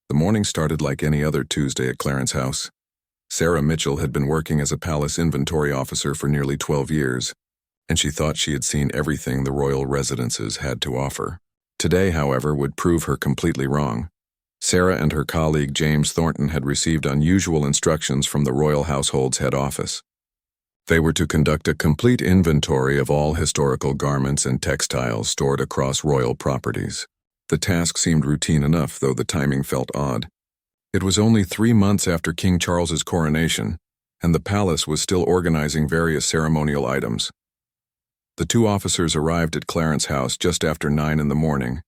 The morning started like any other Tuesday at Clarence House. Sarah Mitchell had been working as a palace inventory officer for nearly 12 years, and she thought she had seen everything the royal residences had to offer. Today, however, would prove her completely wrong. Sarah and her colleague James Thornton had received unusual instructions from the royal household's head office. They were to conduct a complete inventory of all historical garments and textiles stored across royal properties. The task seemed routine enough, though the timing felt odd. It was only 3 months after King Charles's coronation, and the palace was still organizing various ceremonial items. The two officers arrived at Clarence House just after 9 in the morning.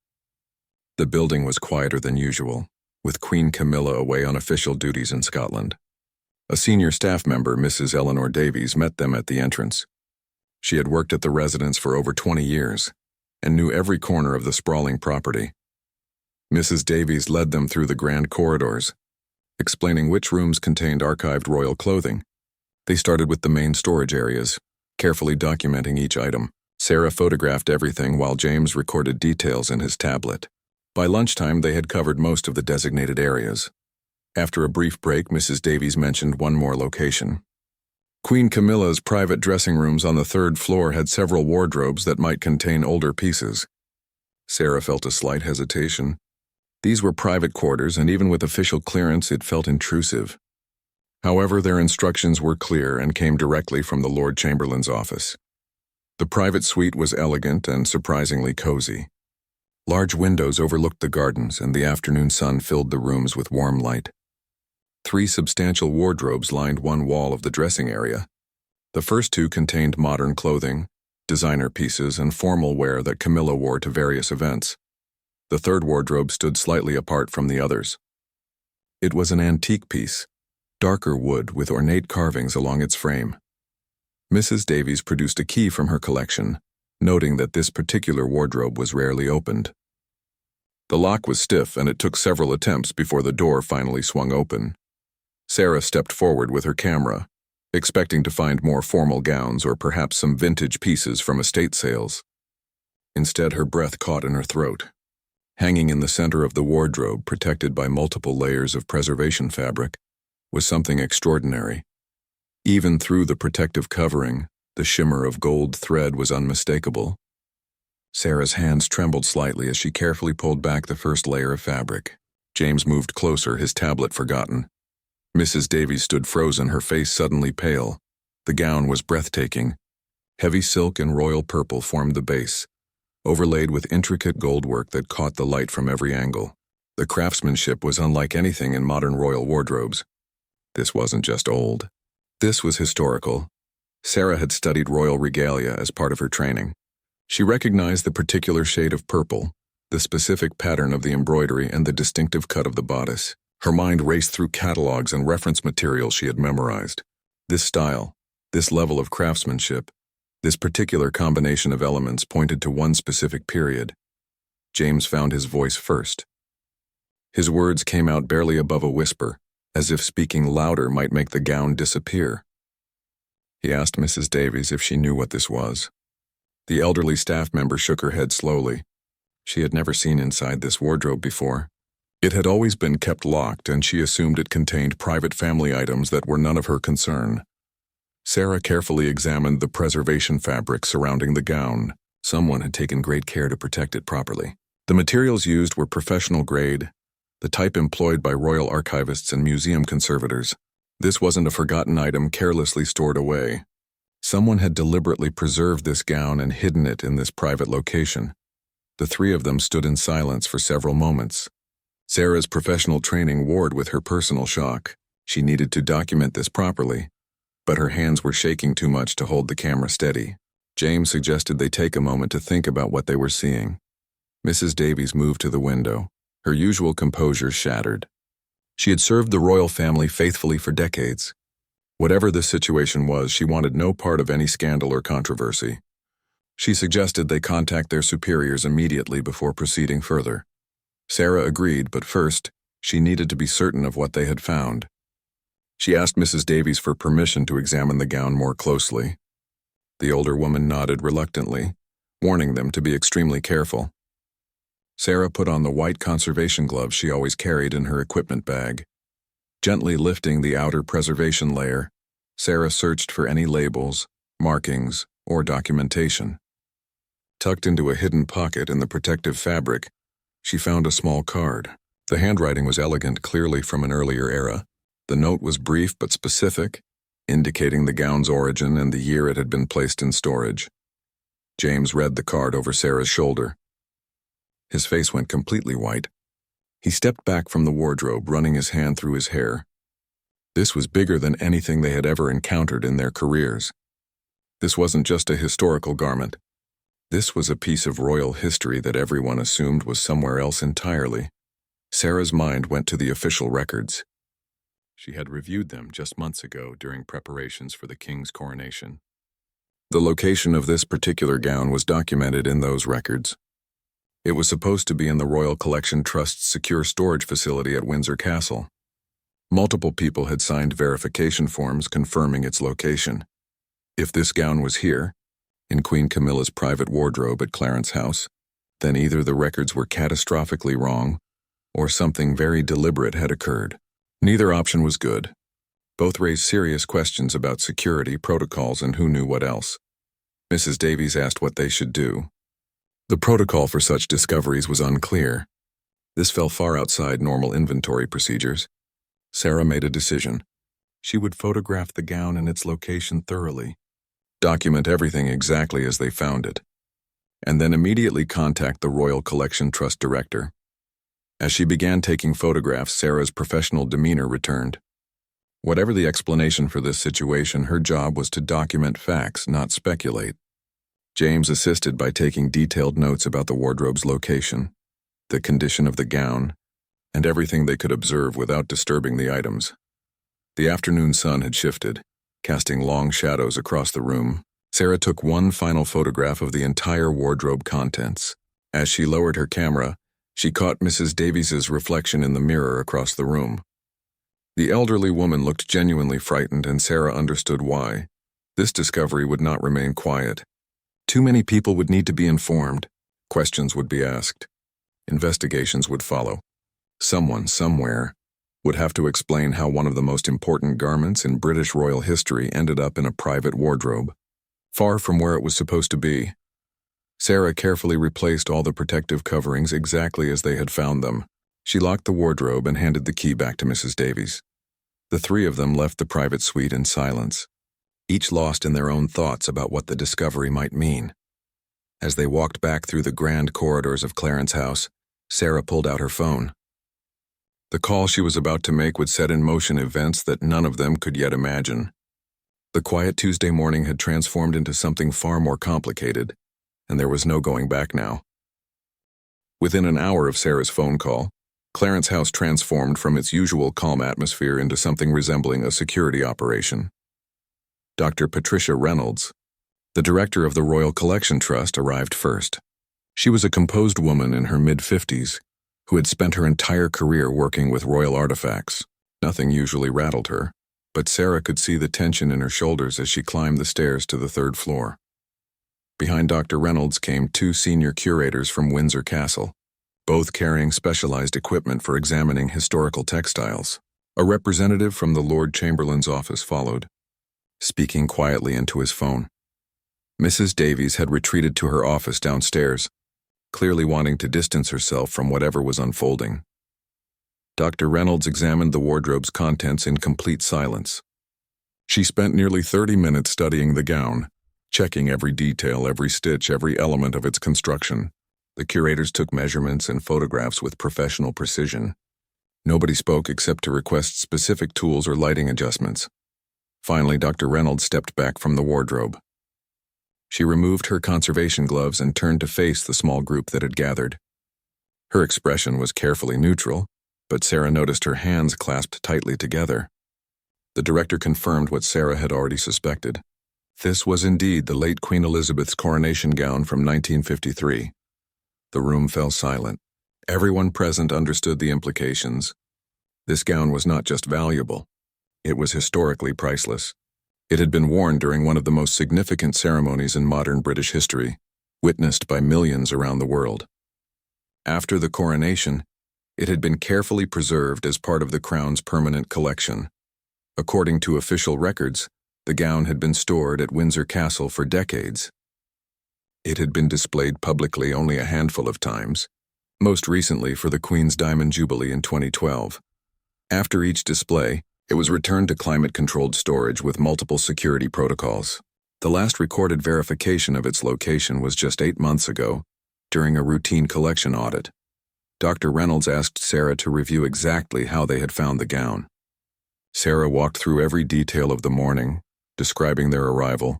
The building was quieter than usual, with Queen Camilla away on official duties in Scotland. A senior staff member, Mrs. Eleanor Davies, met them at the entrance. She had worked at the residence for over 20 years and knew every corner of the sprawling property. Mrs. Davies led them through the grand corridors, explaining which rooms contained archived royal clothing. They started with the main storage areas, carefully documenting each item. Sarah photographed everything while James recorded details in his tablet. By lunchtime, they had covered most of the designated areas. After a brief break, Mrs. Davies mentioned one more location. Queen Camilla's private dressing rooms on the 3rd floor had several wardrobes that might contain older pieces. Sarah felt a slight hesitation. These were private quarters, and even with official clearance, it felt intrusive. However, their instructions were clear and came directly from the Lord Chamberlain's office. The private suite was elegant and surprisingly cozy. Large windows overlooked the gardens, and the afternoon sun filled the rooms with warm light. 3 substantial wardrobes lined one wall of the dressing area. The first 2 contained modern clothing, designer pieces, and formal wear that Camilla wore to various events. The 3rd wardrobe stood slightly apart from the others. It was an antique piece, darker wood with ornate carvings along its frame. Mrs. Davies produced a key from her collection, noting that this particular wardrobe was rarely opened. The lock was stiff, and it took several attempts before the door finally swung open. Sarah stepped forward with her camera, expecting to find more formal gowns or perhaps some vintage pieces from estate sales. Instead, her breath caught in her throat. Hanging in the center of the wardrobe, protected by multiple layers of preservation fabric, was something extraordinary. Even through the protective covering, the shimmer of gold thread was unmistakable. Sarah's hands trembled slightly as she carefully pulled back the first layer of fabric. James moved closer, his tablet forgotten. Mrs. Davies stood frozen, her face suddenly pale. The gown was breathtaking. Heavy silk and royal purple formed the base, overlaid with intricate goldwork that caught the light from every angle. The craftsmanship was unlike anything in modern royal wardrobes. This wasn't just old. This was historical. Sarah had studied royal regalia as part of her training. She recognized the particular shade of purple, the specific pattern of the embroidery, and the distinctive cut of the bodice. Her mind raced through catalogs and reference materials she had memorized. This style, this level of craftsmanship, this particular combination of elements pointed to one specific period. James found his voice first. His words came out barely above a whisper, as if speaking louder might make the gown disappear. He asked Mrs. Davies if she knew what this was. The elderly staff member shook her head slowly. She had never seen inside this wardrobe before. It had always been kept locked, and she assumed it contained private family items that were none of her concern. Sarah carefully examined the preservation fabric surrounding the gown. Someone had taken great care to protect it properly. The materials used were professional grade, the type employed by royal archivists and museum conservators. This wasn't a forgotten item carelessly stored away. Someone had deliberately preserved this gown and hidden it in this private location. The 3 of them stood in silence for several moments. Sarah's professional training warred with her personal shock. She needed to document this properly, but her hands were shaking too much to hold the camera steady. James suggested they take a moment to think about what they were seeing. Mrs. Davies moved to the window, her usual composure shattered. She had served the royal family faithfully for decades. Whatever the situation was, she wanted no part of any scandal or controversy. She suggested they contact their superiors immediately before proceeding further. Sarah agreed, but first, she needed to be certain of what they had found. She asked Mrs. Davies for permission to examine the gown more closely. The older woman nodded reluctantly, warning them to be extremely careful. Sarah put on the white conservation gloves she always carried in her equipment bag. Gently lifting the outer preservation layer, Sarah searched for any labels, markings, or documentation. Tucked into a hidden pocket in the protective fabric, she found a small card. The handwriting was elegant, clearly from an earlier era. The note was brief but specific, indicating the gown's origin and the year it had been placed in storage. James read the card over Sarah's shoulder. His face went completely white. He stepped back from the wardrobe, running his hand through his hair. This was bigger than anything they had ever encountered in their careers. This wasn't just a historical garment. This was a piece of royal history that everyone assumed was somewhere else entirely. Sarah's mind went to the official records. She had reviewed them just months ago during preparations for the king's coronation. The location of this particular gown was documented in those records. It was supposed to be in the Royal Collection Trust's secure storage facility at Windsor Castle. Multiple people had signed verification forms confirming its location. If this gown was here, in Queen Camilla's private wardrobe at Clarence House, then either the records were catastrophically wrong, or something very deliberate had occurred. Neither option was good. Both raised serious questions about security, protocols, and who knew what else. Mrs. Davies asked what they should do. The protocol for such discoveries was unclear. This fell far outside normal inventory procedures. Sarah made a decision. She would photograph the gown and its location thoroughly, document everything exactly as they found it, and then immediately contact the Royal Collection Trust director. As she began taking photographs, Sarah's professional demeanor returned. Whatever the explanation for this situation, her job was to document facts, not speculate. James assisted by taking detailed notes about the wardrobe's location, the condition of the gown, and everything they could observe without disturbing the items. The afternoon sun had shifted, casting long shadows across the room. Sarah took one final photograph of the entire wardrobe contents. As she lowered her camera, she caught Mrs. Davies's reflection in the mirror across the room. The elderly woman looked genuinely frightened, and Sarah understood why. This discovery would not remain quiet. Too many people would need to be informed. Questions would be asked. Investigations would follow. Someone, somewhere, would have to explain how one of the most important garments in British royal history ended up in a private wardrobe, far from where it was supposed to be. Sarah carefully replaced all the protective coverings exactly as they had found them. She locked the wardrobe and handed the key back to Mrs. Davies. The three of them left the private suite in silence, each lost in their own thoughts about what the discovery might mean. As they walked back through the grand corridors of Clarence House, Sarah pulled out her phone. The call she was about to make would set in motion events that none of them could yet imagine. The quiet Tuesday morning had transformed into something far more complicated, and there was no going back now. Within an hour of Sarah's phone call, Clarence House transformed from its usual calm atmosphere into something resembling a security operation. Dr. Patricia Reynolds, the director of the Royal Collection Trust, arrived first. She was a composed woman in her mid-50s who had spent her entire career working with royal artifacts. Nothing usually rattled her, but Sarah could see the tension in her shoulders as she climbed the stairs to the third floor. Behind Dr. Reynolds came two senior curators from Windsor Castle, both carrying specialized equipment for examining historical textiles. A representative from the Lord Chamberlain's office followed, speaking quietly into his phone. Mrs. Davies had retreated to her office downstairs, clearly wanting to distance herself from whatever was unfolding. Dr. Reynolds examined the wardrobe's contents in complete silence. She spent nearly 30 minutes studying the gown, checking every detail, every stitch, every element of its construction. The curators took measurements and photographs with professional precision. Nobody spoke except to request specific tools or lighting adjustments. Finally, Dr. Reynolds stepped back from the wardrobe. She removed her conservation gloves and turned to face the small group that had gathered. Her expression was carefully neutral, but Sarah noticed her hands clasped tightly together. The director confirmed what Sarah had already suspected. This was indeed the late Queen Elizabeth's coronation gown from 1953. The room fell silent. Everyone present understood the implications. This gown was not just valuable. It was historically priceless. It had been worn during one of the most significant ceremonies in modern British history, witnessed by millions around the world. After the coronation, it had been carefully preserved as part of the crown's permanent collection. According to official records, the gown had been stored at Windsor Castle for decades. It had been displayed publicly only a handful of times, most recently for the Queen's Diamond Jubilee in 2012. After each display, it was returned to climate-controlled storage with multiple security protocols. The last recorded verification of its location was just 8 months ago, during a routine collection audit. Dr. Reynolds asked Sarah to review exactly how they had found the gown. Sarah walked through every detail of the morning, describing their arrival,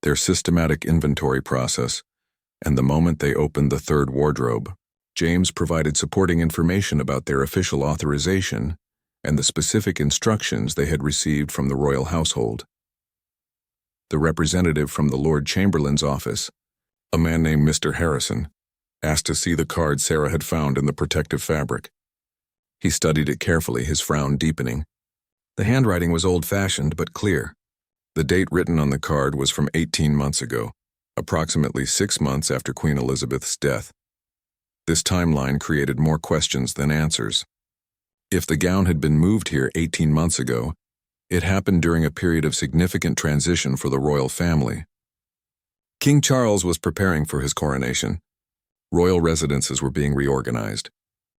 their systematic inventory process, and the moment they opened the third wardrobe. James provided supporting information about their official authorization and the specific instructions they had received from the royal household. The representative from the Lord Chamberlain's office, a man named Mr. Harrison, asked to see the card Sarah had found in the protective fabric. He studied it carefully, his frown deepening. The handwriting was old-fashioned but clear. The date written on the card was from 18 months ago, approximately 6 months after Queen Elizabeth's death. This timeline created more questions than answers. If the gown had been moved here 18 months ago, it happened during a period of significant transition for the royal family. King Charles was preparing for his coronation. Royal residences were being reorganized.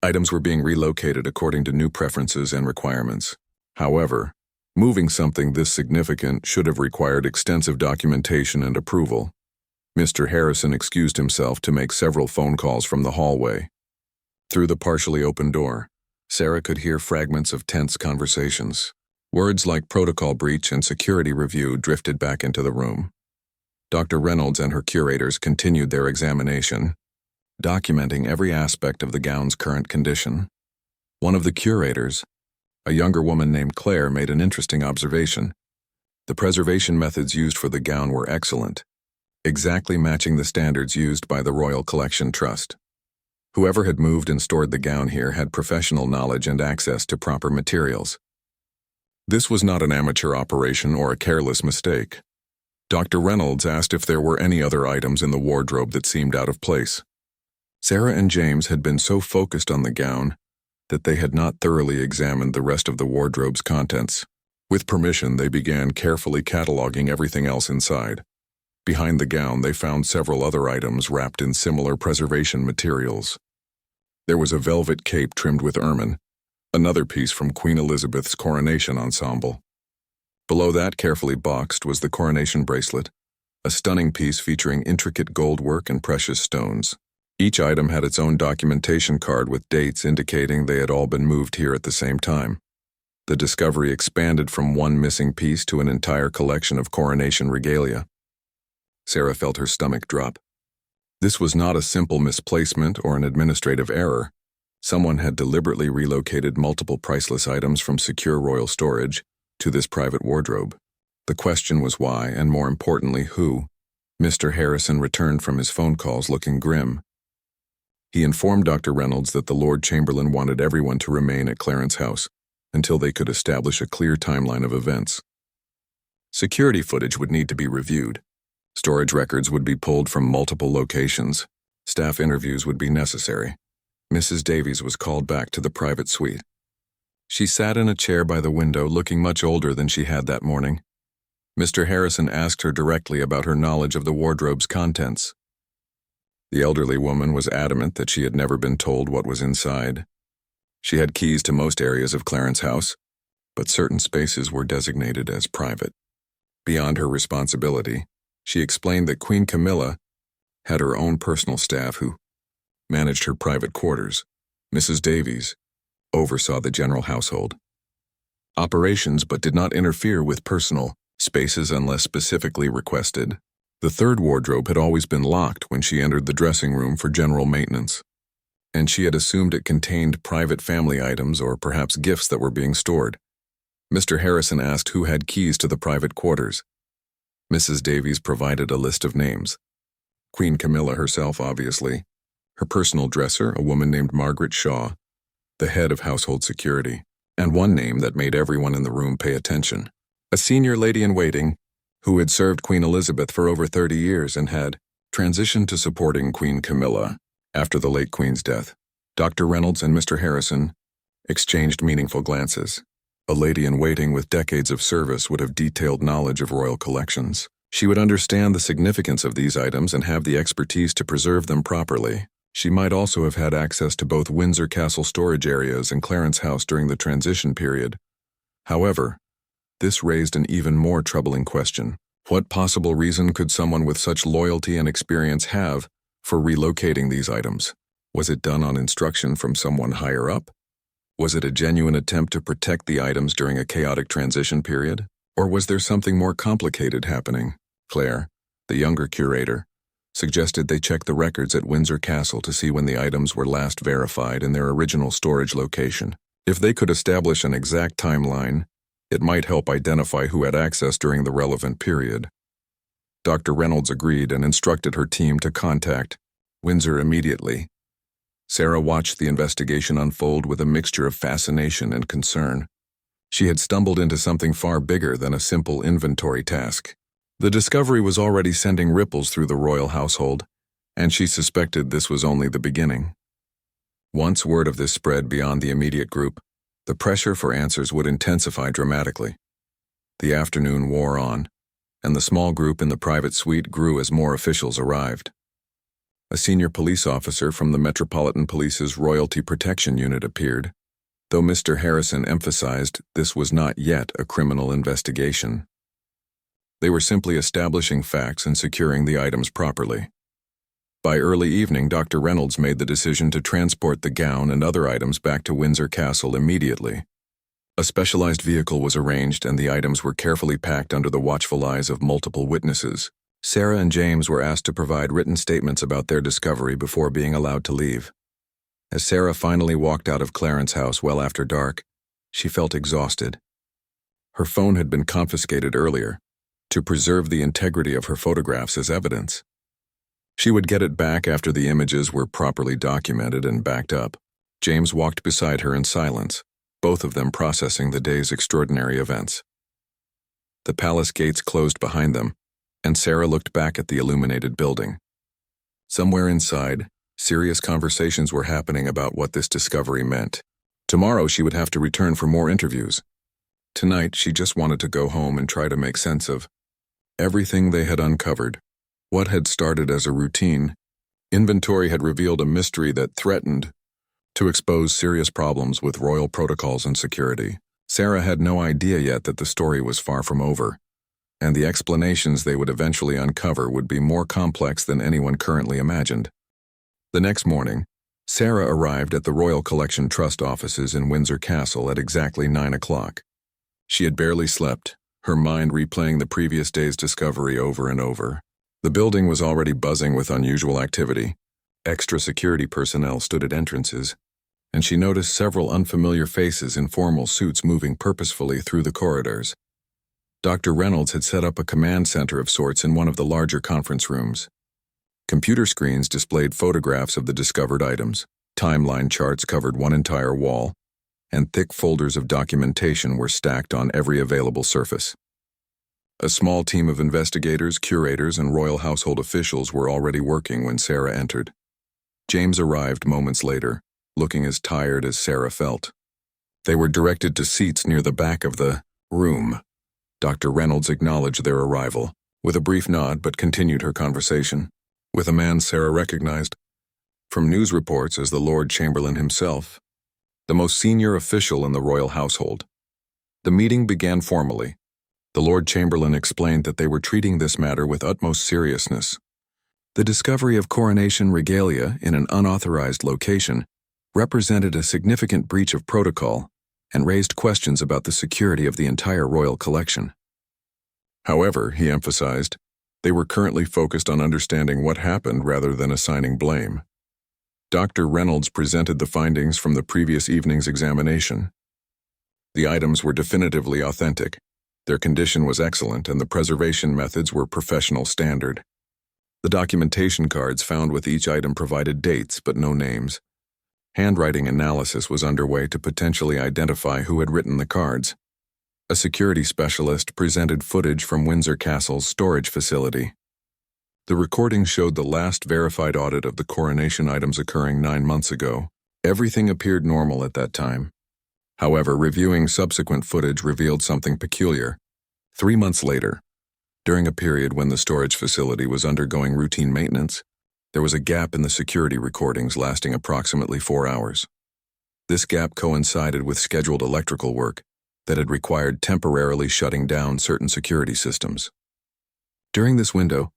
Items were being relocated according to new preferences and requirements. However, moving something this significant should have required extensive documentation and approval. Mr. Harrison excused himself to make several phone calls from the hallway. Through the partially open door, Sarah could hear fragments of tense conversations. Words like protocol breach and security review drifted back into the room. Dr. Reynolds and her curators continued their examination, documenting every aspect of the gown's current condition. One of the curators, a younger woman named Claire, made an interesting observation. The preservation methods used for the gown were excellent, exactly matching the standards used by the Royal Collection Trust. Whoever had moved and stored the gown here had professional knowledge and access to proper materials. This was not an amateur operation or a careless mistake. Dr. Reynolds asked if there were any other items in the wardrobe that seemed out of place. Sarah and James had been so focused on the gown that they had not thoroughly examined the rest of the wardrobe's contents. With permission, they began carefully cataloging everything else inside. Behind the gown, they found several other items wrapped in similar preservation materials. There was a velvet cape trimmed with ermine, another piece from Queen Elizabeth's coronation ensemble. Below that, carefully boxed, was the coronation bracelet, a stunning piece featuring intricate gold work and precious stones. Each item had its own documentation card with dates indicating they had all been moved here at the same time. The discovery expanded from one missing piece to an entire collection of coronation regalia. Sarah felt her stomach drop. This was not a simple misplacement or an administrative error. Someone had deliberately relocated multiple priceless items from secure royal storage to this private wardrobe. The question was why, and more importantly, who. Mr. Harrison returned from his phone calls looking grim. He informed Dr. Reynolds that the Lord Chamberlain wanted everyone to remain at Clarence House until they could establish a clear timeline of events. Security footage would need to be reviewed. Storage records would be pulled from multiple locations. Staff interviews would be necessary. Mrs. Davies was called back to the private suite. She sat in a chair by the window, looking much older than she had that morning. Mr. Harrison asked her directly about her knowledge of the wardrobe's contents. The elderly woman was adamant that she had never been told what was inside. She had keys to most areas of Clarence House, but certain spaces were designated as private. Beyond her responsibility, she explained that Queen Camilla had her own personal staff who managed her private quarters. Mrs. Davies oversaw the general household operations but did not interfere with personal spaces unless specifically requested. The third wardrobe had always been locked when she entered the dressing room for general maintenance, and she had assumed it contained private family items or perhaps gifts that were being stored. Mr. Harrison asked who had keys to the private quarters. Mrs. Davies provided a list of names. Queen Camilla herself, obviously, her personal dresser, a woman named Margaret Shaw, the head of household security, and one name that made everyone in the room pay attention. A senior lady-in-waiting who had served Queen Elizabeth for over 30 years and had transitioned to supporting Queen Camilla after the late Queen's death. Dr. Reynolds and Mr. Harrison exchanged meaningful glances. A lady-in-waiting with decades of service would have detailed knowledge of royal collections. She would understand the significance of these items and have the expertise to preserve them properly. She might also have had access to both Windsor Castle storage areas and Clarence House during the transition period. However, this raised an even more troubling question. What possible reason could someone with such loyalty and experience have for relocating these items? Was it done on instruction from someone higher up? Was it a genuine attempt to protect the items during a chaotic transition period? Or was there something more complicated happening? Claire, the younger curator, suggested they check the records at Windsor Castle to see when the items were last verified in their original storage location. If they could establish an exact timeline, it might help identify who had access during the relevant period. Dr. Reynolds agreed and instructed her team to contact Windsor immediately. Sarah watched the investigation unfold with a mixture of fascination and concern. She had stumbled into something far bigger than a simple inventory task. The discovery was already sending ripples through the royal household, and she suspected this was only the beginning. Once word of this spread beyond the immediate group, the pressure for answers would intensify dramatically. The afternoon wore on, and the small group in the private suite grew as more officials arrived. A senior police officer from the Metropolitan Police's Royalty Protection Unit appeared, though Mr. Harrison emphasized this was not yet a criminal investigation. They were simply establishing facts and securing the items properly. By early evening, Dr. Reynolds made the decision to transport the gown and other items back to Windsor Castle immediately. A specialized vehicle was arranged and the items were carefully packed under the watchful eyes of multiple witnesses. Sarah and James were asked to provide written statements about their discovery before being allowed to leave. As Sarah finally walked out of Clarence House well after dark, she felt exhausted. Her phone had been confiscated earlier, to preserve the integrity of her photographs as evidence. She would get it back after the images were properly documented and backed up. James walked beside her in silence, both of them processing the day's extraordinary events. The palace gates closed behind them, and Sarah looked back at the illuminated building. Somewhere inside, serious conversations were happening about what this discovery meant. Tomorrow she would have to return for more interviews. Tonight she just wanted to go home and try to make sense of everything they had uncovered. What had started as a routine inventory had revealed a mystery that threatened to expose serious problems with royal protocols and security. Sarah had no idea yet that the story was far from over, and the explanations they would eventually uncover would be more complex than anyone currently imagined. The next morning, Sarah arrived at the Royal Collection Trust offices in Windsor Castle at exactly 9 o'clock. She had barely slept, her mind replaying the previous day's discovery over and over. The building was already buzzing with unusual activity. Extra security personnel stood at entrances, and she noticed several unfamiliar faces in formal suits moving purposefully through the corridors. Dr. Reynolds had set up a command center of sorts in one of the larger conference rooms. Computer screens displayed photographs of the discovered items, timeline charts covered one entire wall, and thick folders of documentation were stacked on every available surface. A small team of investigators, curators, and royal household officials were already working when Sarah entered. James arrived moments later, looking as tired as Sarah felt. They were directed to seats near the back of the room. Dr. Reynolds acknowledged their arrival, with a brief nod, but continued her conversation with a man Sarah recognized from news reports as the Lord Chamberlain himself, the most senior official in the royal household. The meeting began formally. The Lord Chamberlain explained that they were treating this matter with utmost seriousness. The discovery of Coronation regalia in an unauthorized location represented a significant breach of protocol and raised questions about the security of the entire royal collection. However, he emphasized, they were currently focused on understanding what happened rather than assigning blame. Dr. Reynolds presented the findings from the previous evening's examination. The items were definitively authentic. Their condition was excellent and the preservation methods were professional standard. The documentation cards found with each item provided dates but no names. Handwriting analysis was underway to potentially identify who had written the cards. A security specialist presented footage from Windsor Castle's storage facility. The recording showed the last verified audit of the Coronation items occurring 9 months ago, Everything appeared normal at that time. However, reviewing subsequent footage revealed something peculiar. 3 months later, during a period when the storage facility was undergoing routine maintenance, there was a gap in the security recordings lasting approximately 4 hours. This gap coincided with scheduled electrical work that had required temporarily shutting down certain security systems. During this window,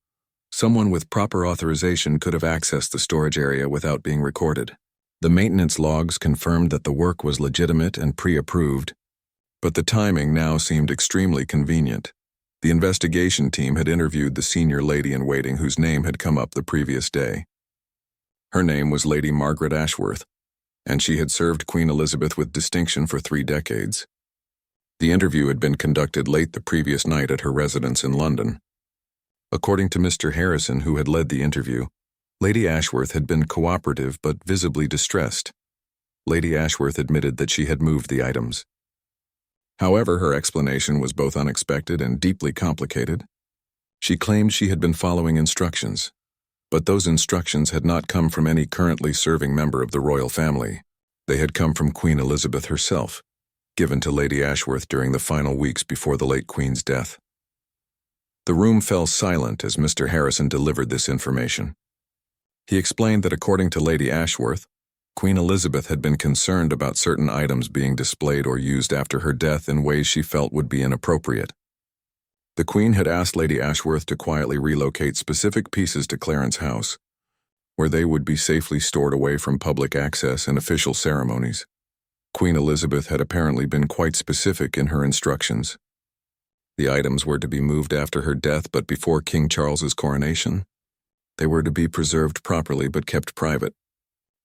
someone with proper authorization could have accessed the storage area without being recorded. The maintenance logs confirmed that the work was legitimate and pre-approved, but the timing now seemed extremely convenient. The investigation team had interviewed the senior lady-in-waiting whose name had come up the previous day. Her name was Lady Margaret Ashworth, and she had served Queen Elizabeth with distinction for 3 decades. The interview had been conducted late the previous night at her residence in London. According to Mr. Harrison, who had led the interview, Lady Ashworth had been cooperative but visibly distressed. Lady Ashworth admitted that she had moved the items. However, her explanation was both unexpected and deeply complicated. She claimed she had been following instructions, but those instructions had not come from any currently serving member of the royal family. They had come from Queen Elizabeth herself, given to Lady Ashworth during the final weeks before the late Queen's death. The room fell silent as Mr. Harrison delivered this information. He explained that according to Lady Ashworth, Queen Elizabeth had been concerned about certain items being displayed or used after her death in ways she felt would be inappropriate. The Queen had asked Lady Ashworth to quietly relocate specific pieces to Clarence House, where they would be safely stored away from public access and official ceremonies. Queen Elizabeth had apparently been quite specific in her instructions. The items were to be moved after her death but before King Charles's coronation. They were to be preserved properly but kept private.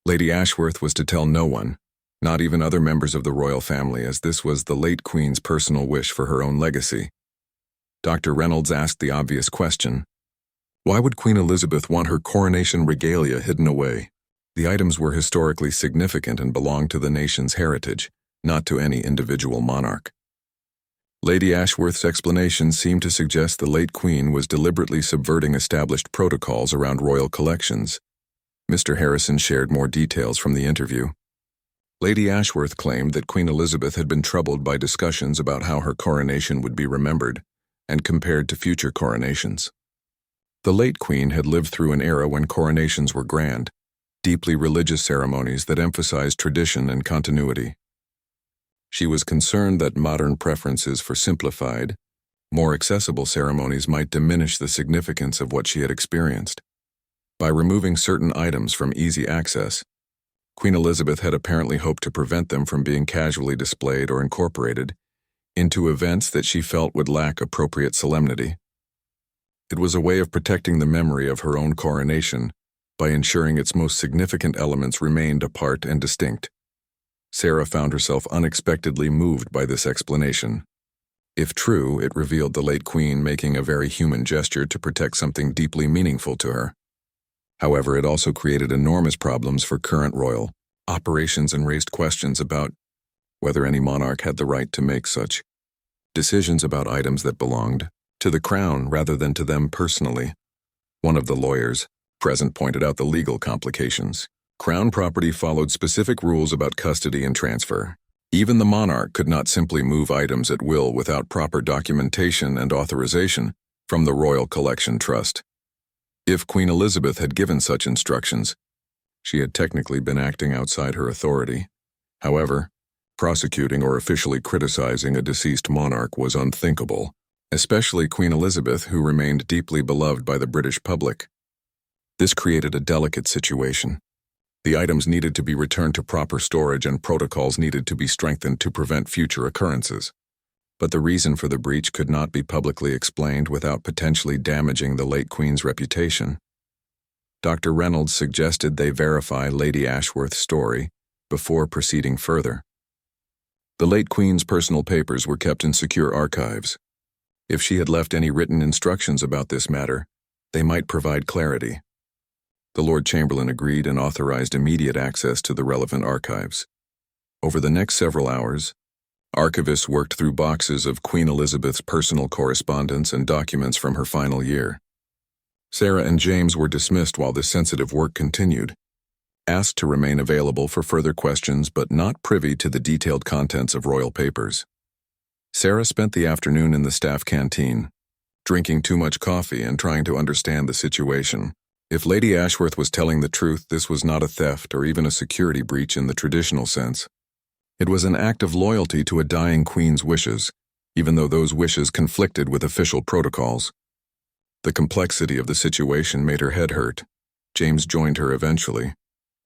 Lady Ashworth was to tell no one, not even other members of the royal family, as this was the late Queen's personal wish for her own legacy. Dr. Reynolds asked the obvious question: why would Queen Elizabeth want her coronation regalia hidden away? The items were historically significant and belonged to the nation's heritage, not to any individual monarch. Lady Ashworth's explanation seemed to suggest the late Queen was deliberately subverting established protocols around royal collections. Mr. Harrison shared more details from the interview. Lady Ashworth claimed that Queen Elizabeth had been troubled by discussions about how her coronation would be remembered and compared to future coronations. The late Queen had lived through an era when coronations were grand, deeply religious ceremonies that emphasized tradition and continuity. She was concerned that modern preferences for simplified, more accessible ceremonies might diminish the significance of what she had experienced. By removing certain items from easy access, Queen Elizabeth had apparently hoped to prevent them from being casually displayed or incorporated into events that she felt would lack appropriate solemnity. It was a way of protecting the memory of her own coronation by ensuring its most significant elements remained apart and distinct. Sarah found herself unexpectedly moved by this explanation. If true, it revealed the late Queen making a very human gesture to protect something deeply meaningful to her. However, it also created enormous problems for current royal operations and raised questions about whether any monarch had the right to make such decisions about items that belonged to the crown rather than to them personally. One of the lawyers present pointed out the legal complications. Crown property followed specific rules about custody and transfer. Even the monarch could not simply move items at will without proper documentation and authorization from the Royal Collection Trust. If Queen Elizabeth had given such instructions, she had technically been acting outside her authority. However, prosecuting or officially criticizing a deceased monarch was unthinkable, especially Queen Elizabeth, who remained deeply beloved by the British public. This created a delicate situation. The items needed to be returned to proper storage and protocols needed to be strengthened to prevent future occurrences. But the reason for the breach could not be publicly explained without potentially damaging the late Queen's reputation. Dr. Reynolds suggested they verify Lady Ashworth's story before proceeding further. The late Queen's personal papers were kept in secure archives. If she had left any written instructions about this matter, they might provide clarity. The Lord Chamberlain agreed and authorized immediate access to the relevant archives. Over the next several hours, archivists worked through boxes of Queen Elizabeth's personal correspondence and documents from her final year. Sarah and James were dismissed while this sensitive work continued. asked to remain available for further questions but not privy to the detailed contents of royal papers. Sarah spent the afternoon in the staff canteen, drinking too much coffee and trying to understand the situation. If Lady Ashworth was telling the truth, this was not a theft or even a security breach in the traditional sense. It was an act of loyalty to a dying queen's wishes, even though those wishes conflicted with official protocols. The complexity of the situation made her head hurt. James joined her eventually,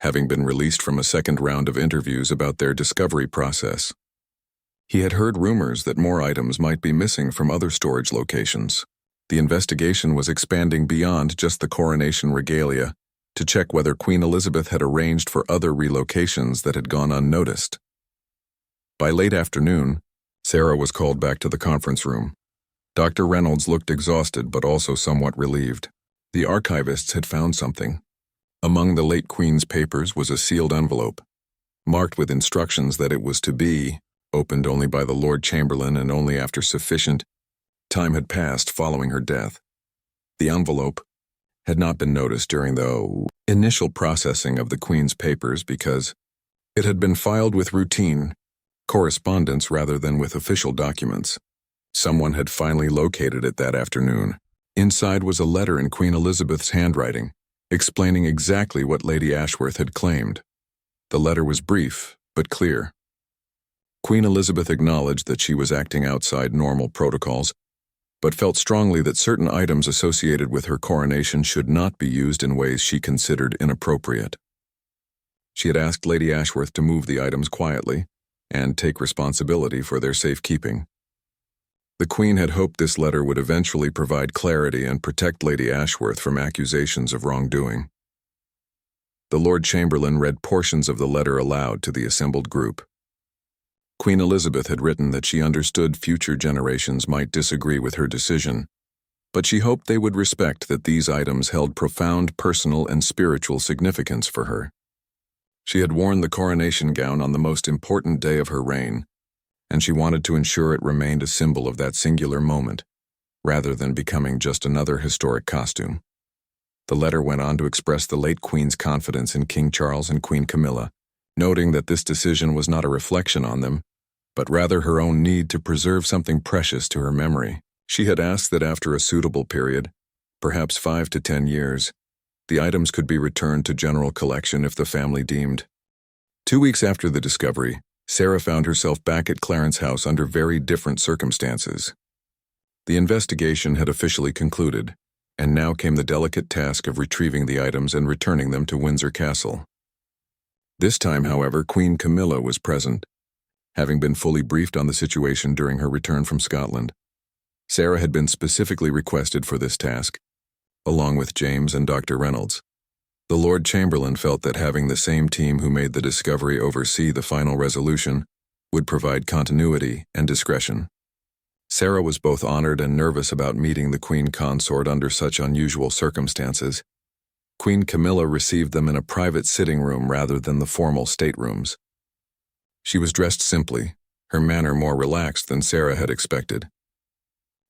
having been released from a second round of interviews about their discovery process. He had heard rumors that more items might be missing from other storage locations. The investigation was expanding beyond just the coronation regalia to check whether Queen Elizabeth had arranged for other relocations that had gone unnoticed. By late afternoon, Sarah was called back to the conference room. Dr. Reynolds looked exhausted but also somewhat relieved. The archivists had found something. Among the late Queen's papers was a sealed envelope, marked with instructions that it was to be opened only by the Lord Chamberlain and only after sufficient time had passed following her death. The envelope had not been noticed during the initial processing of the Queen's papers because it had been filed with routine correspondence rather than with official documents. Someone had finally located it that afternoon. Inside was a letter in Queen Elizabeth's handwriting, explaining exactly what Lady Ashworth had claimed. The letter was brief, but clear. Queen Elizabeth acknowledged that she was acting outside normal protocols, but felt strongly that certain items associated with her coronation should not be used in ways she considered inappropriate. She had asked Lady Ashworth to move the items quietly and take responsibility for their safekeeping. The Queen had hoped this letter would eventually provide clarity and protect Lady Ashworth from accusations of wrongdoing. The Lord Chamberlain read portions of the letter aloud to the assembled group. Queen Elizabeth had written that she understood future generations might disagree with her decision, but she hoped they would respect that these items held profound personal and spiritual significance for her. She had worn the coronation gown on the most important day of her reign, and she wanted to ensure it remained a symbol of that singular moment, rather than becoming just another historic costume. The letter went on to express the late Queen's confidence in King Charles and Queen Camilla, noting that this decision was not a reflection on them, but rather her own need to preserve something precious to her memory. She had asked that after a suitable period, perhaps 5 to 10 years, the items could be returned to general collection if the family deemed. 2 weeks after the discovery, Sarah found herself back at Clarence House under very different circumstances. The investigation had officially concluded, and now came the delicate task of retrieving the items and returning them to Windsor Castle. This time, however, Queen Camilla was present, having been fully briefed on the situation during her return from Scotland. Sarah had been specifically requested for this task, along with James and Dr. Reynolds. The Lord Chamberlain felt that having the same team who made the discovery oversee the final resolution would provide continuity and discretion. Sarah was both honored and nervous about meeting the Queen Consort under such unusual circumstances. Queen Camilla received them in a private sitting room rather than the formal staterooms. She was dressed simply, her manner more relaxed than Sarah had expected.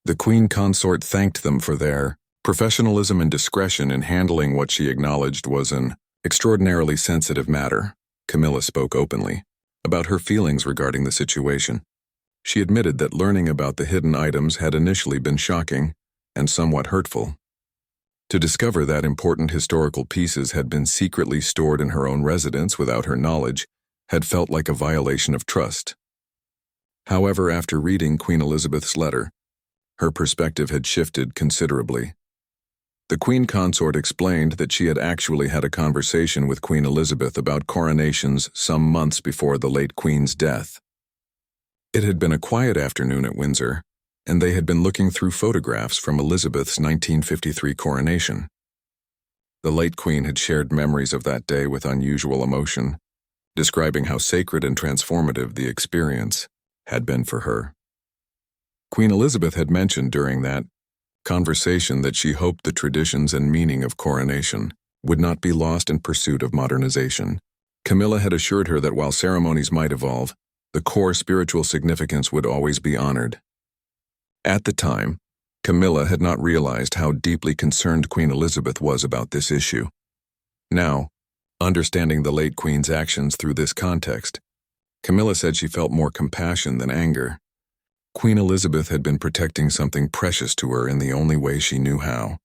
The Queen Consort thanked them for their professionalism and discretion in handling what she acknowledged was an extraordinarily sensitive matter. Camilla spoke openly about her feelings regarding the situation. She admitted that learning about the hidden items had initially been shocking and somewhat hurtful. To discover that important historical pieces had been secretly stored in her own residence without her knowledge had felt like a violation of trust. However, after reading Queen Elizabeth's letter, her perspective had shifted considerably. The Queen Consort explained that she had actually had a conversation with Queen Elizabeth about coronations some months before the late Queen's death. It had been a quiet afternoon at Windsor, and they had been looking through photographs from Elizabeth's 1953 coronation. The late Queen had shared memories of that day with unusual emotion, describing how sacred and transformative the experience had been for her. Queen Elizabeth had mentioned during that conversation that she hoped the traditions and meaning of coronation would not be lost in pursuit of modernization. Camilla had assured her that while ceremonies might evolve, the core spiritual significance would always be honored. At the time, Camilla had not realized how deeply concerned Queen Elizabeth was about this issue. Now, Understanding the late Queen's actions through this context, Camilla said she felt more compassion than anger. Queen Elizabeth had been protecting something precious to her in the only way she knew how.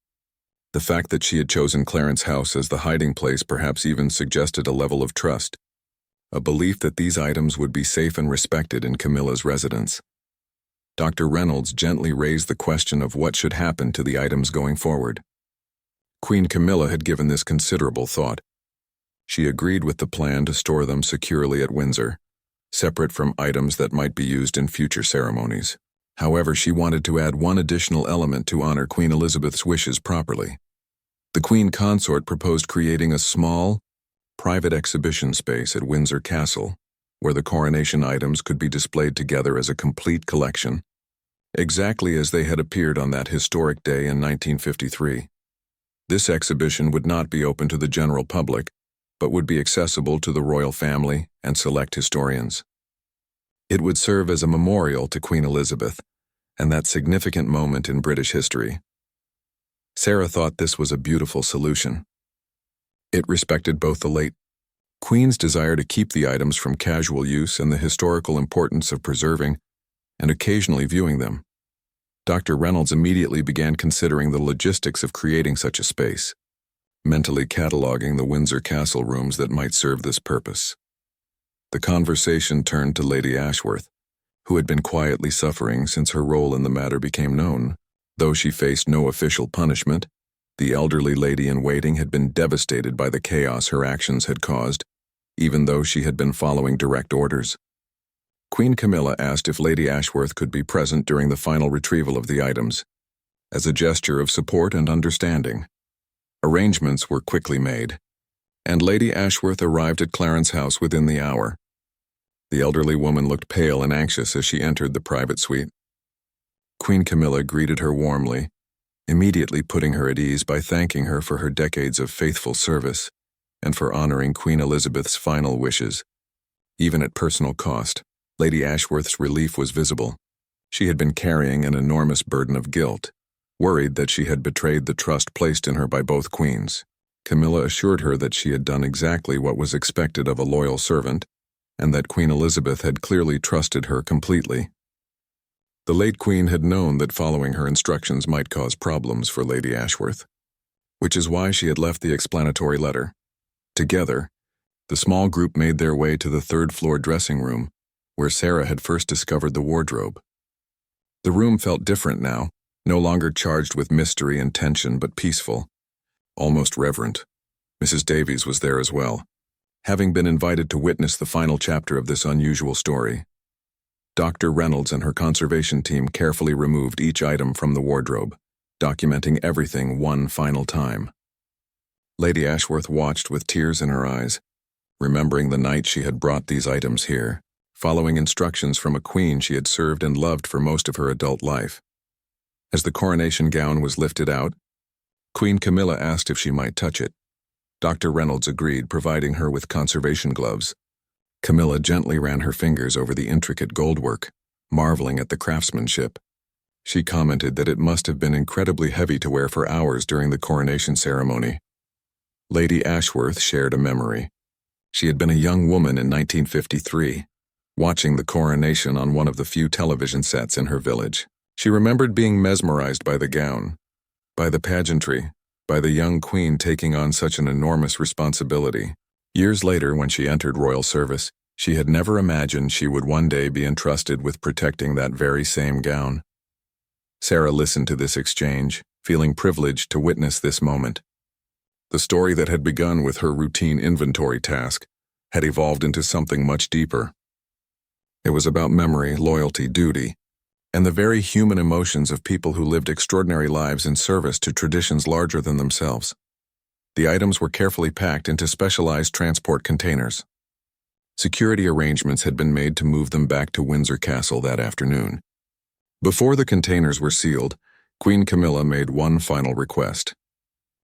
The fact that she had chosen Clarence House as the hiding place perhaps even suggested a level of trust, a belief that these items would be safe and respected in Camilla's residence. Dr. Reynolds gently raised the question of what should happen to the items going forward. Queen Camilla had given this considerable thought. She agreed with the plan to store them securely at Windsor, separate from items that might be used in future ceremonies. However, she wanted to add one additional element to honor Queen Elizabeth's wishes properly. The Queen Consort proposed creating a small, private exhibition space at Windsor Castle, where the coronation items could be displayed together as a complete collection, exactly as they had appeared on that historic day in 1953. This exhibition would not be open to the general public, but would be accessible to the royal family and select historians. It would serve as a memorial to Queen Elizabeth and that significant moment in British history. Sarah thought this was a beautiful solution. It respected both the late Queen's desire to keep the items from casual use and the historical importance of preserving and occasionally viewing them. Dr. Reynolds immediately began considering the logistics of creating such a space, mentally cataloging the Windsor Castle rooms that might serve this purpose. The conversation turned to Lady Ashworth, who had been quietly suffering since her role in the matter became known. Though she faced no official punishment, the elderly lady-in-waiting had been devastated by the chaos her actions had caused, even though she had been following direct orders. Queen Camilla asked if Lady Ashworth could be present during the final retrieval of the items, as a gesture of support and understanding. Arrangements were quickly made, and Lady Ashworth arrived at Clarence House within the hour. The elderly woman looked pale and anxious as she entered the private suite. Queen Camilla greeted her warmly, immediately putting her at ease by thanking her for her decades of faithful service and for honoring Queen Elizabeth's final wishes. Even at personal cost, Lady Ashworth's relief was visible. She had been carrying an enormous burden of guilt, worried that she had betrayed the trust placed in her by both queens. Camilla assured her that she had done exactly what was expected of a loyal servant, and that Queen Elizabeth had clearly trusted her completely. The late Queen had known that following her instructions might cause problems for Lady Ashworth, which is why she had left the explanatory letter. Together, the small group made their way to the third-floor dressing room, where Sarah had first discovered the wardrobe. The room felt different now, no longer charged with mystery and tension, but peaceful, almost reverent. Mrs. Davies was there as well, having been invited to witness the final chapter of this unusual story. Dr. Reynolds and her conservation team carefully removed each item from the wardrobe, documenting everything one final time. Lady Ashworth watched with tears in her eyes, remembering the night she had brought these items here, following instructions from a queen she had served and loved for most of her adult life. As the coronation gown was lifted out, Queen Camilla asked if she might touch it. Dr. Reynolds agreed, providing her with conservation gloves. Camilla gently ran her fingers over the intricate goldwork, marveling at the craftsmanship. She commented that it must have been incredibly heavy to wear for hours during the coronation ceremony. Lady Ashworth shared a memory. She had been a young woman in 1953, watching the coronation on one of the few television sets in her village. She remembered being mesmerized by the gown, by the pageantry, by the young queen taking on such an enormous responsibility. Years later, when she entered royal service, she had never imagined she would one day be entrusted with protecting that very same gown. Sarah listened to this exchange, feeling privileged to witness this moment. The story that had begun with her routine inventory task had evolved into something much deeper. It was about memory, loyalty, duty, and the very human emotions of people who lived extraordinary lives in service to traditions larger than themselves. The items were carefully packed into specialized transport containers. Security arrangements had been made to move them back to Windsor Castle that afternoon. Before the containers were sealed, Queen Camilla made one final request.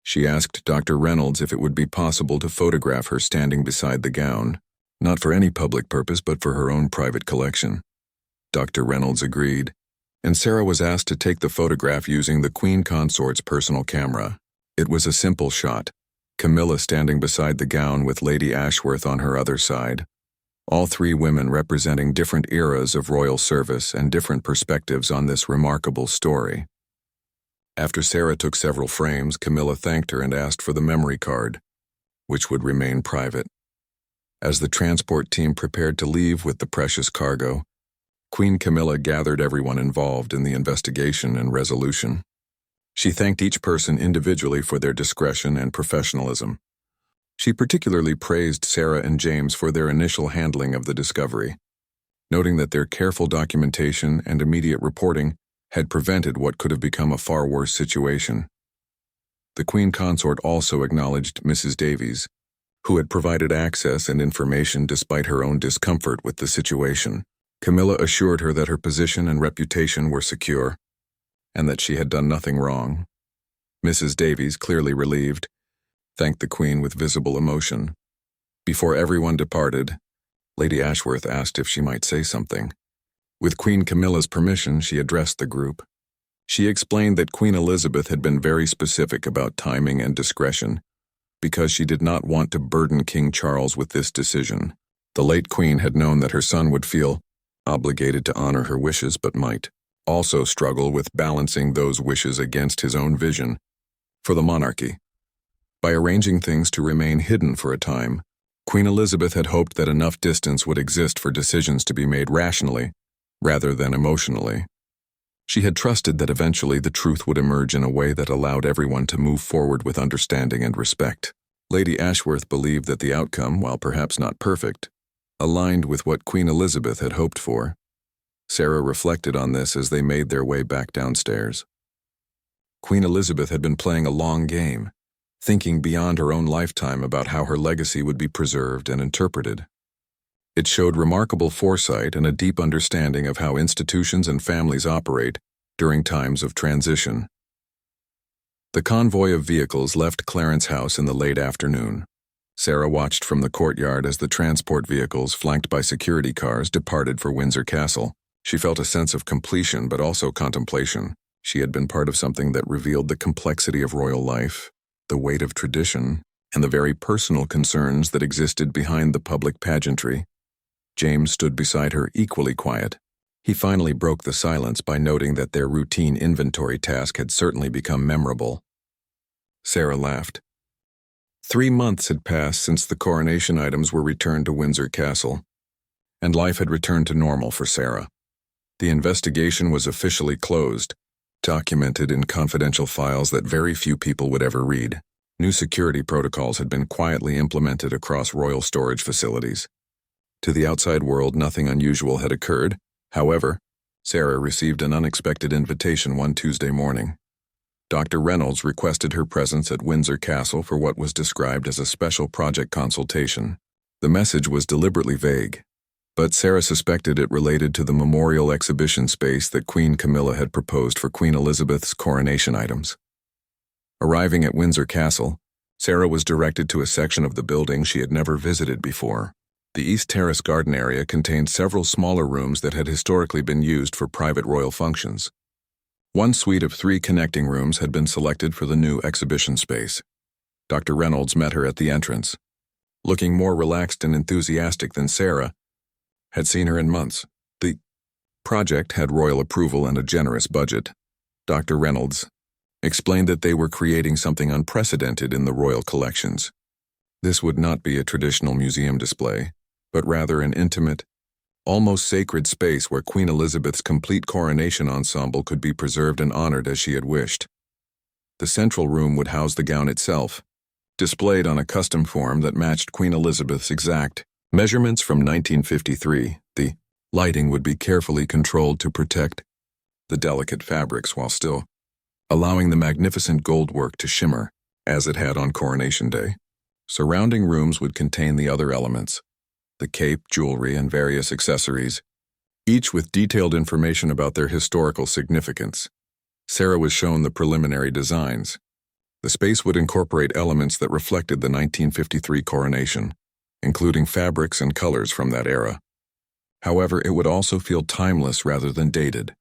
She asked Dr. Reynolds if it would be possible to photograph her standing beside the gown, not for any public purpose but for her own private collection. Dr. Reynolds agreed, and Sarah was asked to take the photograph using the Queen Consort's personal camera. It was a simple shot, Camilla standing beside the gown with Lady Ashworth on her other side. All three women representing different eras of royal service and different perspectives on this remarkable story. After Sarah took several frames, Camilla thanked her and asked for the memory card, which would remain private. As the transport team prepared to leave with the precious cargo, Queen Camilla gathered everyone involved in the investigation and resolution. She thanked each person individually for their discretion and professionalism. She particularly praised Sarah and James for their initial handling of the discovery, noting that their careful documentation and immediate reporting had prevented what could have become a far worse situation. The Queen Consort also acknowledged Mrs. Davies, who had provided access and information despite her own discomfort with the situation. Camilla assured her that her position and reputation were secure, and that she had done nothing wrong. Mrs. Davies, clearly relieved, thanked the Queen with visible emotion. Before everyone departed, Lady Ashworth asked if she might say something. With Queen Camilla's permission, she addressed the group. She explained that Queen Elizabeth had been very specific about timing and discretion, because she did not want to burden King Charles with this decision. The late Queen had known that her son would feel obligated to honor her wishes but might also struggle with balancing those wishes against his own vision for the monarchy. By arranging things to remain hidden for a time, Queen Elizabeth had hoped that enough distance would exist for decisions to be made rationally, rather than emotionally. She had trusted that eventually the truth would emerge in a way that allowed everyone to move forward with understanding and respect. Lady Ashworth believed that the outcome, while perhaps not perfect, aligned with what Queen Elizabeth had hoped for. Sarah reflected on this as they made their way back downstairs. Queen Elizabeth had been playing a long game, thinking beyond her own lifetime about how her legacy would be preserved and interpreted. It showed remarkable foresight and a deep understanding of how institutions and families operate during times of transition. The convoy of vehicles left Clarence House in the late afternoon. Sarah watched from the courtyard as the transport vehicles, flanked by security cars, departed for Windsor Castle. She felt a sense of completion but also contemplation. She had been part of something that revealed the complexity of royal life, the weight of tradition, and the very personal concerns that existed behind the public pageantry. James stood beside her, equally quiet. He finally broke the silence by noting that their routine inventory task had certainly become memorable. Sarah laughed. 3 months had passed since the coronation items were returned to Windsor Castle, and life had returned to normal for Sarah. The investigation was officially closed, documented in confidential files that very few people would ever read. New security protocols had been quietly implemented across royal storage facilities. To the outside world, nothing unusual had occurred. However, Sarah received an unexpected invitation one Tuesday morning. Dr. Reynolds requested her presence at Windsor Castle for what was described as a special project consultation. The message was deliberately vague, but Sarah suspected it related to the memorial exhibition space that Queen Camilla had proposed for Queen Elizabeth's coronation items. Arriving at Windsor Castle, Sarah was directed to a section of the building she had never visited before. The East Terrace garden area contained several smaller rooms that had historically been used for private royal functions. One suite of 3 connecting rooms had been selected for the new exhibition space. Dr. Reynolds met her at the entrance. Looking more relaxed and enthusiastic than Sarah had seen her in months. The project had royal approval and a generous budget. Dr. Reynolds explained that they were creating something unprecedented in the royal collections. This would not be a traditional museum display, but rather an intimate, almost sacred space where Queen Elizabeth's complete coronation ensemble could be preserved and honored as she had wished. The central room would house the gown itself, displayed on a custom form that matched Queen Elizabeth's exact measurements from 1953. The lighting would be carefully controlled to protect the delicate fabrics while still allowing the magnificent gold work to shimmer, as it had on Coronation Day. Surrounding rooms would contain the other elements, the cape, jewelry, and various accessories, each with detailed information about their historical significance. Sarah was shown the preliminary designs. The space would incorporate elements that reflected the 1953 coronation, including fabrics and colors from that era. However, it would also feel timeless rather than dated,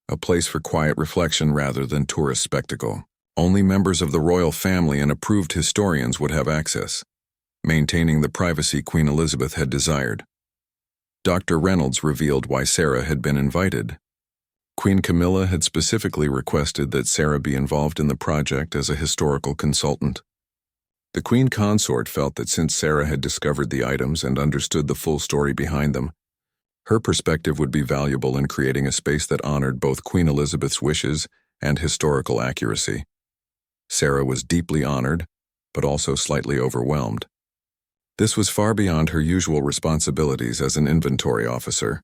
a place for quiet reflection rather than tourist spectacle. Only members of the royal family and approved historians would have access, maintaining the privacy Queen Elizabeth had desired. Dr. Reynolds revealed why Sarah had been invited. Queen Camilla had specifically requested that Sarah be involved in the project as a historical consultant. The Queen Consort felt that since Sarah had discovered the items and understood the full story behind them, her perspective would be valuable in creating a space that honored both Queen Elizabeth's wishes and historical accuracy. Sarah was deeply honored, but also slightly overwhelmed. This was far beyond her usual responsibilities as an inventory officer.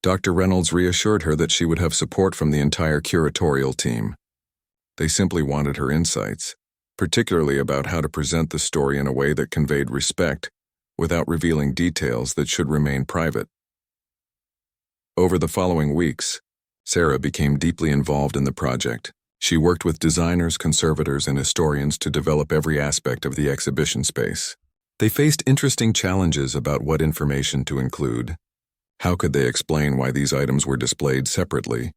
Dr. Reynolds reassured her that she would have support from the entire curatorial team. They simply wanted her insights, particularly about how to present the story in a way that conveyed respect without revealing details that should remain private. Over the following weeks, Sarah became deeply involved in the project. She worked with designers, conservators, and historians to develop every aspect of the exhibition space. They faced interesting challenges about what information to include. How could they explain why these items were displayed separately,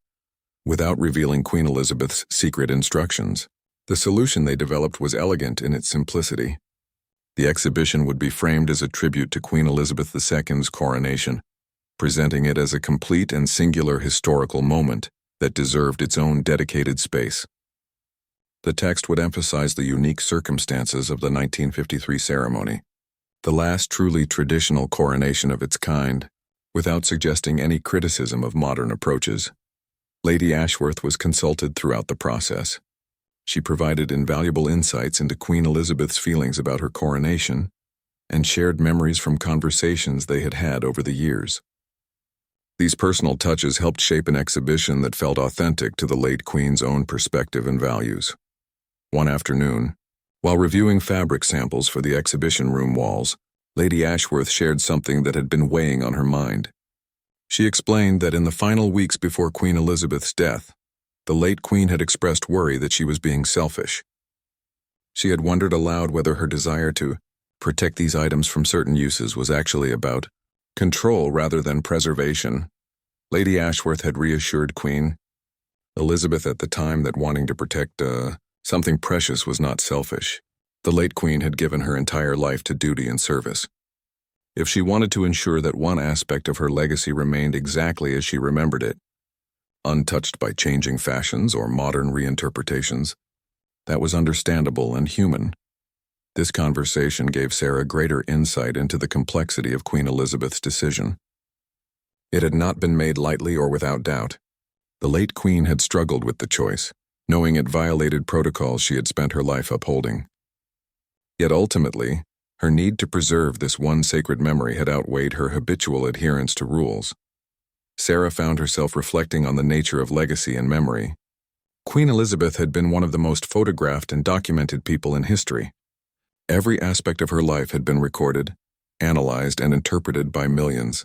without revealing Queen Elizabeth's secret instructions? The solution they developed was elegant in its simplicity. The exhibition would be framed as a tribute to Queen Elizabeth II's coronation, presenting it as a complete and singular historical moment that deserved its own dedicated space. The text would emphasize the unique circumstances of the 1953 ceremony, the last truly traditional coronation of its kind, without suggesting any criticism of modern approaches. Lady Ashworth was consulted throughout the process. She provided invaluable insights into Queen Elizabeth's feelings about her coronation and shared memories from conversations they had had over the years. These personal touches helped shape an exhibition that felt authentic to the late Queen's own perspective and values. One afternoon, while reviewing fabric samples for the exhibition room walls, Lady Ashworth shared something that had been weighing on her mind. She explained that in the final weeks before Queen Elizabeth's death, the late Queen had expressed worry that she was being selfish. She had wondered aloud whether her desire to protect these items from certain uses was actually about control rather than preservation. Lady Ashworth had reassured Queen Elizabeth at the time that wanting to protect something precious was not selfish. The late Queen had given her entire life to duty and service. If she wanted to ensure that one aspect of her legacy remained exactly as she remembered it, untouched by changing fashions or modern reinterpretations, that was understandable and human. This conversation gave Sarah greater insight into the complexity of Queen Elizabeth's decision. It had not been made lightly or without doubt. The late Queen had struggled with the choice, knowing it violated protocols she had spent her life upholding. Yet ultimately, her need to preserve this one sacred memory had outweighed her habitual adherence to rules. Sarah found herself reflecting on the nature of legacy and memory. Queen Elizabeth had been one of the most photographed and documented people in history. Every aspect of her life had been recorded, analyzed, and interpreted by millions.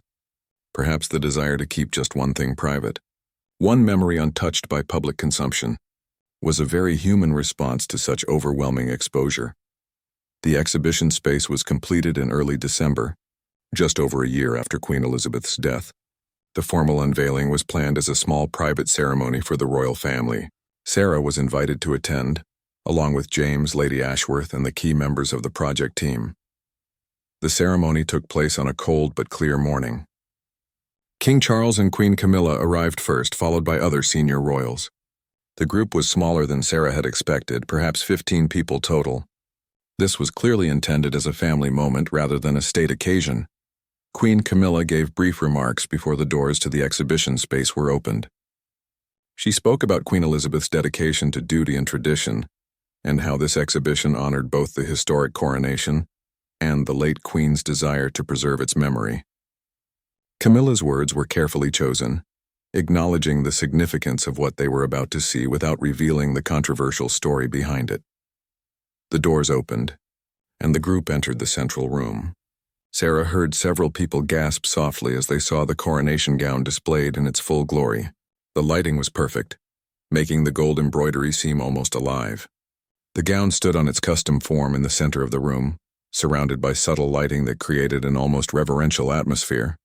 Perhaps the desire to keep just one thing private, one memory untouched by public consumption, was a very human response to such overwhelming exposure. The exhibition space was completed in early December, just over a year after Queen Elizabeth's death. The formal unveiling was planned as a small private ceremony for the royal family. Sarah was invited to attend, along with James, Lady Ashworth, and the key members of the project team. The ceremony took place on a cold but clear morning. King Charles and Queen Camilla arrived first, followed by other senior royals. The group was smaller than Sarah had expected, perhaps 15 people total. This was clearly intended as a family moment rather than a state occasion. Queen Camilla gave brief remarks before the doors to the exhibition space were opened. She spoke about Queen Elizabeth's dedication to duty and tradition, and how this exhibition honored both the historic coronation and the late Queen's desire to preserve its memory. Camilla's words were carefully chosen, acknowledging the significance of what they were about to see without revealing the controversial story behind it. The doors opened, and the group entered the central room. Sarah heard several people gasp softly as they saw the coronation gown displayed in its full glory. The lighting was perfect, making the gold embroidery seem almost alive. The gown stood on its custom form in the center of the room, surrounded by subtle lighting that created an almost reverential atmosphere.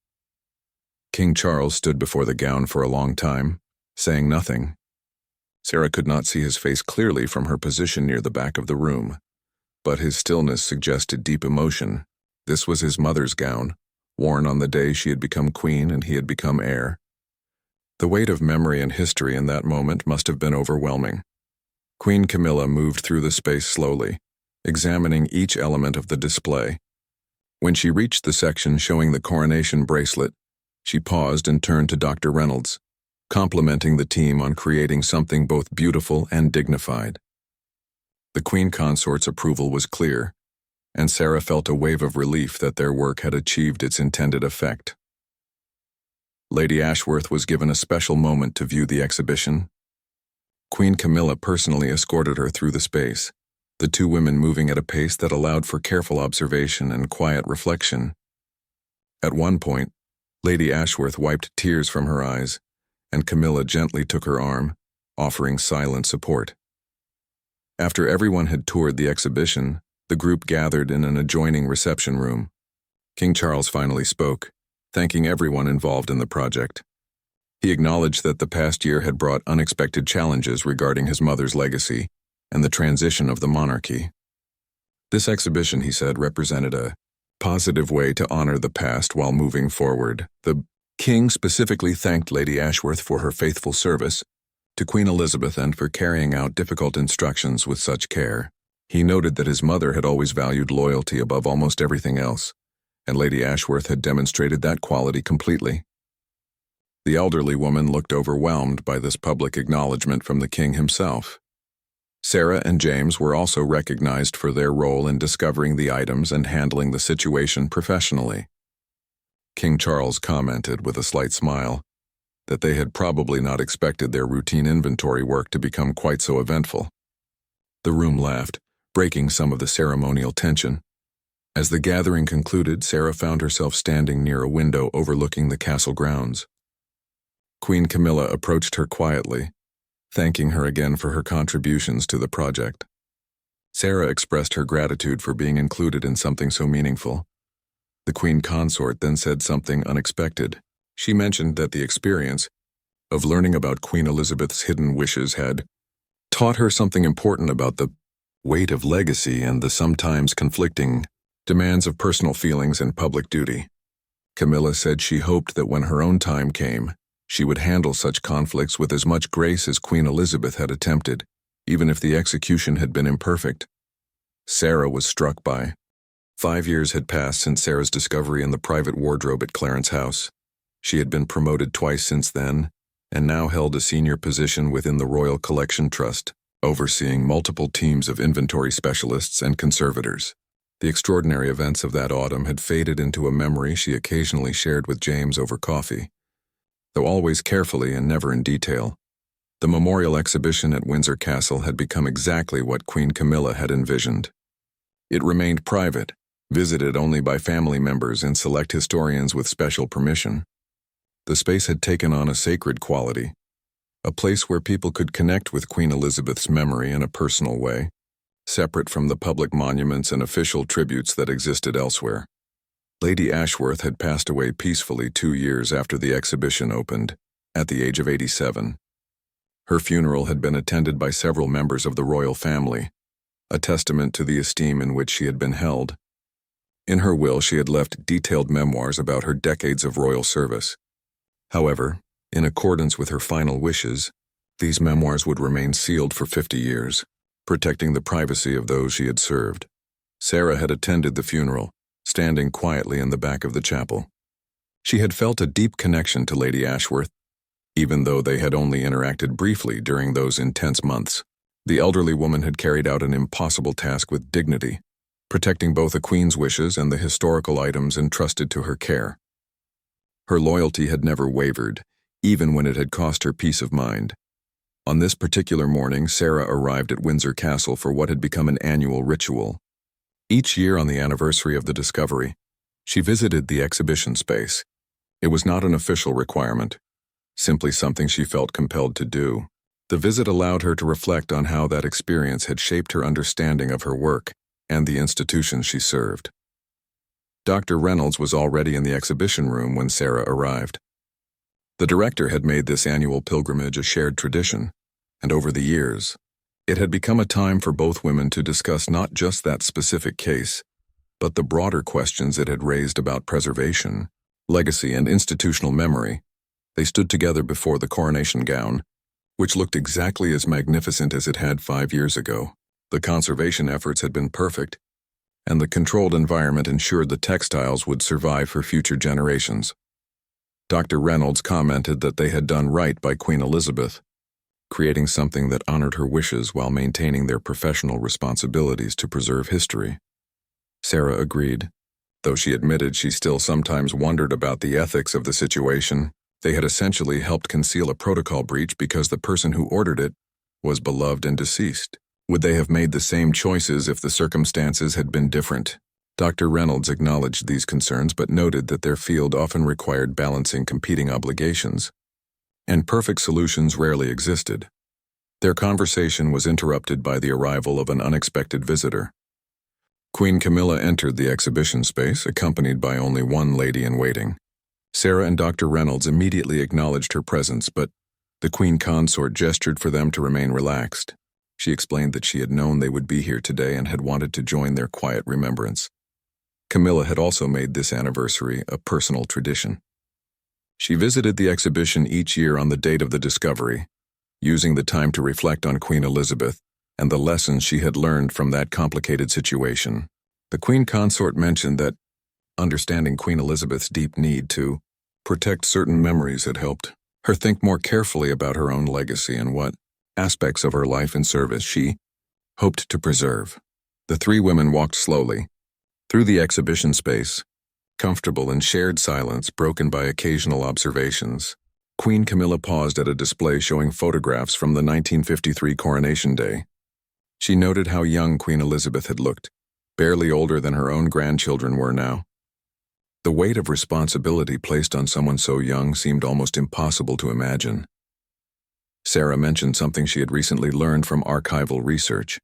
King Charles stood before the gown for a long time, saying nothing. Sarah could not see his face clearly from her position near the back of the room, but his stillness suggested deep emotion. This was his mother's gown, worn on the day she had become queen and he had become heir. The weight of memory and history in that moment must have been overwhelming. Queen Camilla moved through the space slowly, examining each element of the display. When she reached the section showing the coronation bracelet, she paused and turned to Dr. Reynolds, complimenting the team on creating something both beautiful and dignified. The Queen Consort's approval was clear, and Sarah felt a wave of relief that their work had achieved its intended effect. Lady Ashworth was given a special moment to view the exhibition. Queen Camilla personally escorted her through the space, the two women moving at a pace that allowed for careful observation and quiet reflection. At one point, Lady Ashworth wiped tears from her eyes, and Camilla gently took her arm, offering silent support. After everyone had toured the exhibition, the group gathered in an adjoining reception room. King Charles finally spoke, thanking everyone involved in the project. He acknowledged that the past year had brought unexpected challenges regarding his mother's legacy and the transition of the monarchy. This exhibition, he said, represented a positive way to honor the past while moving forward. The King specifically thanked Lady Ashworth for her faithful service to Queen Elizabeth and for carrying out difficult instructions with such care. He noted that his mother had always valued loyalty above almost everything else, and Lady Ashworth had demonstrated that quality completely. The elderly woman looked overwhelmed by this public acknowledgement from the king himself. Sarah and James were also recognized for their role in discovering the items and handling the situation professionally. King Charles commented with a slight smile that they had probably not expected their routine inventory work to become quite so eventful. The room laughed, breaking some of the ceremonial tension. As the gathering concluded, Sarah found herself standing near a window overlooking the castle grounds. Queen Camilla approached her quietly, thanking her again for her contributions to the project. Sarah expressed her gratitude for being included in something so meaningful. The Queen Consort then said something unexpected. She mentioned that the experience of learning about Queen Elizabeth's hidden wishes had taught her something important about the weight of legacy and the sometimes conflicting demands of personal feelings and public duty. Camilla said she hoped that when her own time came, she would handle such conflicts with as much grace as Queen Elizabeth had attempted, even if the execution had been imperfect. Sarah was struck by. 5 years had passed since Sarah's discovery in the private wardrobe at Clarence House. She had been promoted twice since then, and now held a senior position within the Royal Collection Trust, overseeing multiple teams of inventory specialists and conservators. The extraordinary events of that autumn had faded into a memory she occasionally shared with James over coffee. Though always carefully and never in detail, the memorial exhibition at Windsor Castle had become exactly what Queen Camilla had envisioned. It remained private, visited only by family members and select historians with special permission. The space had taken on a sacred quality, a place where people could connect with Queen Elizabeth's memory in a personal way, separate from the public monuments and official tributes that existed elsewhere. Lady Ashworth had passed away peacefully 2 years after the exhibition opened, at the age of 87. Her funeral had been attended by several members of the royal family, a testament to the esteem in which she had been held. In her will, she had left detailed memoirs about her decades of royal service. However, in accordance with her final wishes, these memoirs would remain sealed for 50 years, protecting the privacy of those she had served. Sarah had attended the funeral, standing quietly in the back of the chapel. She had felt a deep connection to Lady Ashworth, even though they had only interacted briefly during those intense months. The elderly woman had carried out an impossible task with dignity, protecting both the Queen's wishes and the historical items entrusted to her care. Her loyalty had never wavered, even when it had cost her peace of mind. On this particular morning, Sarah arrived at Windsor Castle for what had become an annual ritual. Each year on the anniversary of the discovery, she visited the exhibition space. It was not an official requirement, simply something she felt compelled to do. The visit allowed her to reflect on how that experience had shaped her understanding of her work and the institutions she served. Dr. Reynolds was already in the exhibition room when Sarah arrived. The director had made this annual pilgrimage a shared tradition, and over the years, it had become a time for both women to discuss not just that specific case, but the broader questions it had raised about preservation, legacy, and institutional memory. They stood together before the coronation gown, which looked exactly as magnificent as it had 5 years ago. The conservation efforts had been perfect, and the controlled environment ensured the textiles would survive for future generations. Dr. Reynolds commented that they had done right by Queen Elizabeth, creating something that honored her wishes while maintaining their professional responsibilities to preserve history. Sarah agreed, though she admitted she still sometimes wondered about the ethics of the situation. They had essentially helped conceal a protocol breach because the person who ordered it was beloved and deceased. Would they have made the same choices if the circumstances had been different? Dr. Reynolds acknowledged these concerns but noted that their field often required balancing competing obligations, and perfect solutions rarely existed. Their conversation was interrupted by the arrival of an unexpected visitor. Queen Camilla entered the exhibition space, accompanied by only one lady-in-waiting. Sarah and Dr. Reynolds immediately acknowledged her presence, but the Queen Consort gestured for them to remain relaxed. She explained that she had known they would be here today and had wanted to join their quiet remembrance. Camilla had also made this anniversary a personal tradition. She visited the exhibition each year on the date of the discovery, using the time to reflect on Queen Elizabeth and the lessons she had learned from that complicated situation. The Queen Consort mentioned that understanding Queen Elizabeth's deep need to protect certain memories had helped her think more carefully about her own legacy and what aspects of her life and service she hoped to preserve. The three women walked slowly through the exhibition space, comfortable in shared silence broken by occasional observations. Queen Camilla paused at a display showing photographs from the 1953 Coronation Day. She noted how young Queen Elizabeth had looked, barely older than her own grandchildren were now. The weight of responsibility placed on someone so young seemed almost impossible to imagine. Sarah mentioned something she had recently learned from archival research.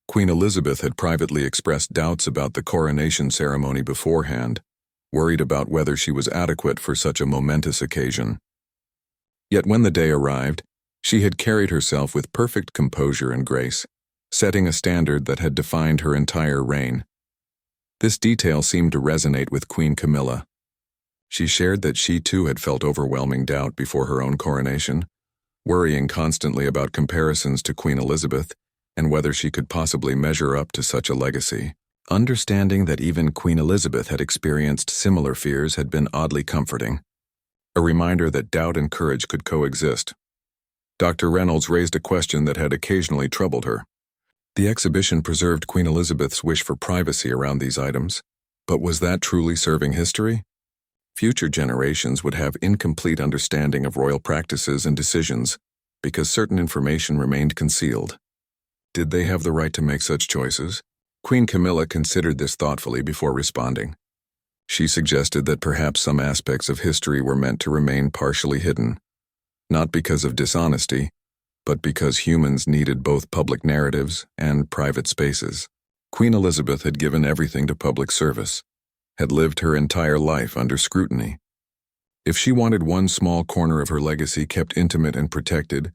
Queen Elizabeth had privately expressed doubts about the coronation ceremony beforehand, worried about whether she was adequate for such a momentous occasion. Yet when the day arrived, she had carried herself with perfect composure and grace, setting a standard that had defined her entire reign. This detail seemed to resonate with Queen Camilla. She shared that she too had felt overwhelming doubt before her own coronation, worrying constantly about comparisons to Queen Elizabeth and whether she could possibly measure up to such a legacy. Understanding that even Queen Elizabeth had experienced similar fears had been oddly comforting, a reminder that doubt and courage could coexist. Dr. Reynolds raised a question that had occasionally troubled her. The exhibition preserved Queen Elizabeth's wish for privacy around these items, but was that truly serving history? Future generations would have incomplete understanding of royal practices and decisions because certain information remained concealed. Did they have the right to make such choices? Queen Camilla considered this thoughtfully before responding. She suggested that perhaps some aspects of history were meant to remain partially hidden, not because of dishonesty, but because humans needed both public narratives and private spaces. Queen Elizabeth had given everything to public service, had lived her entire life under scrutiny. If she wanted one small corner of her legacy kept intimate and protected,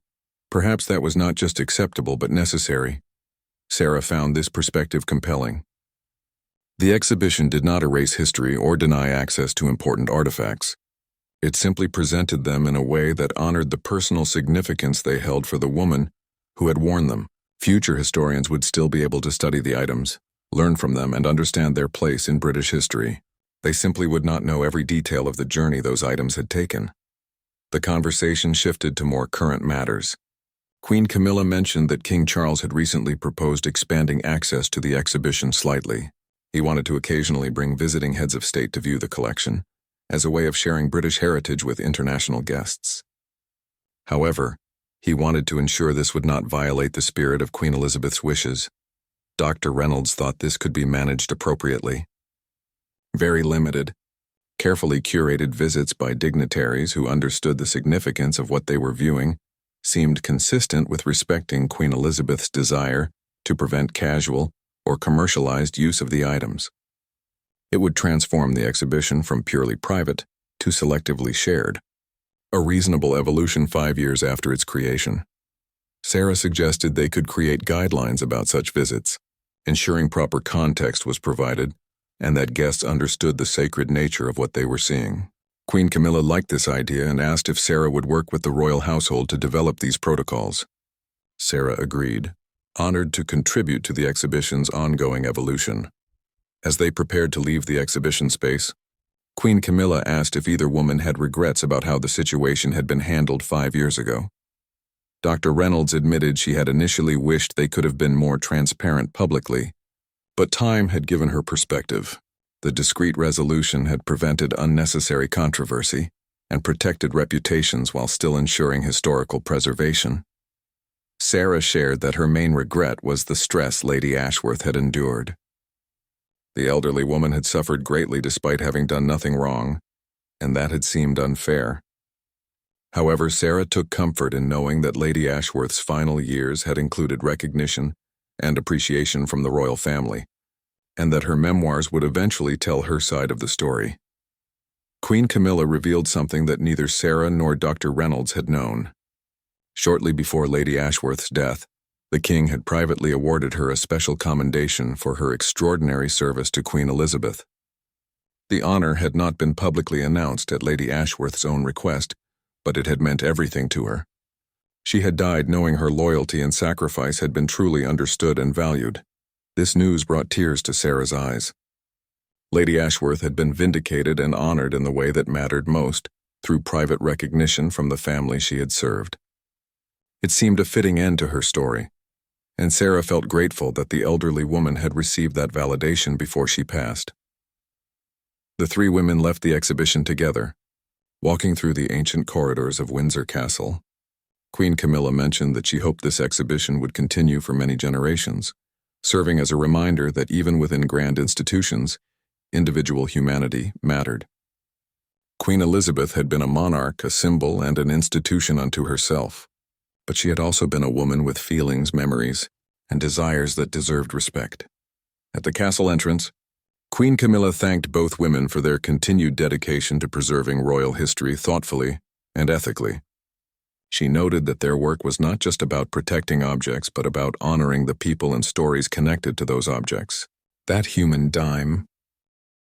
perhaps that was not just acceptable but necessary. Sarah found this perspective compelling. The exhibition did not erase history or deny access to important artifacts. It simply presented them in a way that honored the personal significance they held for the woman who had worn them. Future historians would still be able to study the items, learn from them, and understand their place in British history. They simply would not know every detail of the journey those items had taken. The conversation shifted to more current matters. Queen Camilla mentioned that King Charles had recently proposed expanding access to the exhibition slightly. He wanted to occasionally bring visiting heads of state to view the collection, as a way of sharing British heritage with international guests. However, he wanted to ensure this would not violate the spirit of Queen Elizabeth's wishes. Dr. Reynolds thought this could be managed appropriately. Very limited, carefully curated visits by dignitaries who understood the significance of what they were viewing seemed consistent with respecting Queen Elizabeth's desire to prevent casual or commercialized use of the items. It would transform the exhibition from purely private to selectively shared, a reasonable evolution 5 years after its creation. Sarah suggested they could create guidelines about such visits, ensuring proper context was provided and that guests understood the sacred nature of what they were seeing. Queen Camilla liked this idea and asked if Sarah would work with the royal household to develop these protocols. Sarah agreed, honored to contribute to the exhibition's ongoing evolution. As they prepared to leave the exhibition space, Queen Camilla asked if either woman had regrets about how the situation had been handled 5 years ago. Dr. Reynolds admitted she had initially wished they could have been more transparent publicly, but time had given her perspective. The discreet resolution had prevented unnecessary controversy and protected reputations while still ensuring historical preservation. Sarah shared that her main regret was the stress Lady Ashworth had endured. The elderly woman had suffered greatly despite having done nothing wrong, and that had seemed unfair. However, Sarah took comfort in knowing that Lady Ashworth's final years had included recognition and appreciation from the royal family, and that her memoirs would eventually tell her side of the story. Queen Camilla revealed something that neither Sarah nor Dr. Reynolds had known. Shortly before Lady Ashworth's death, the king had privately awarded her a special commendation for her extraordinary service to Queen Elizabeth. The honor had not been publicly announced at Lady Ashworth's own request, but it had meant everything to her. She had died knowing her loyalty and sacrifice had been truly understood and valued. This news brought tears to Sarah's eyes. Lady Ashworth had been vindicated and honored in the way that mattered most, through private recognition from the family she had served. It seemed a fitting end to her story, and Sarah felt grateful that the elderly woman had received that validation before she passed. The three women left the exhibition together, walking through the ancient corridors of Windsor Castle. Queen Camilla mentioned that she hoped this exhibition would continue for many generations, serving as a reminder that even within grand institutions, individual humanity mattered. Queen Elizabeth had been a monarch, a symbol, and an institution unto herself, but she had also been a woman with feelings, memories, and desires that deserved respect. At the castle entrance, Queen Camilla thanked both women for their continued dedication to preserving royal history thoughtfully and ethically. She noted that their work was not just about protecting objects, but about honoring the people and stories connected to those objects. That human dime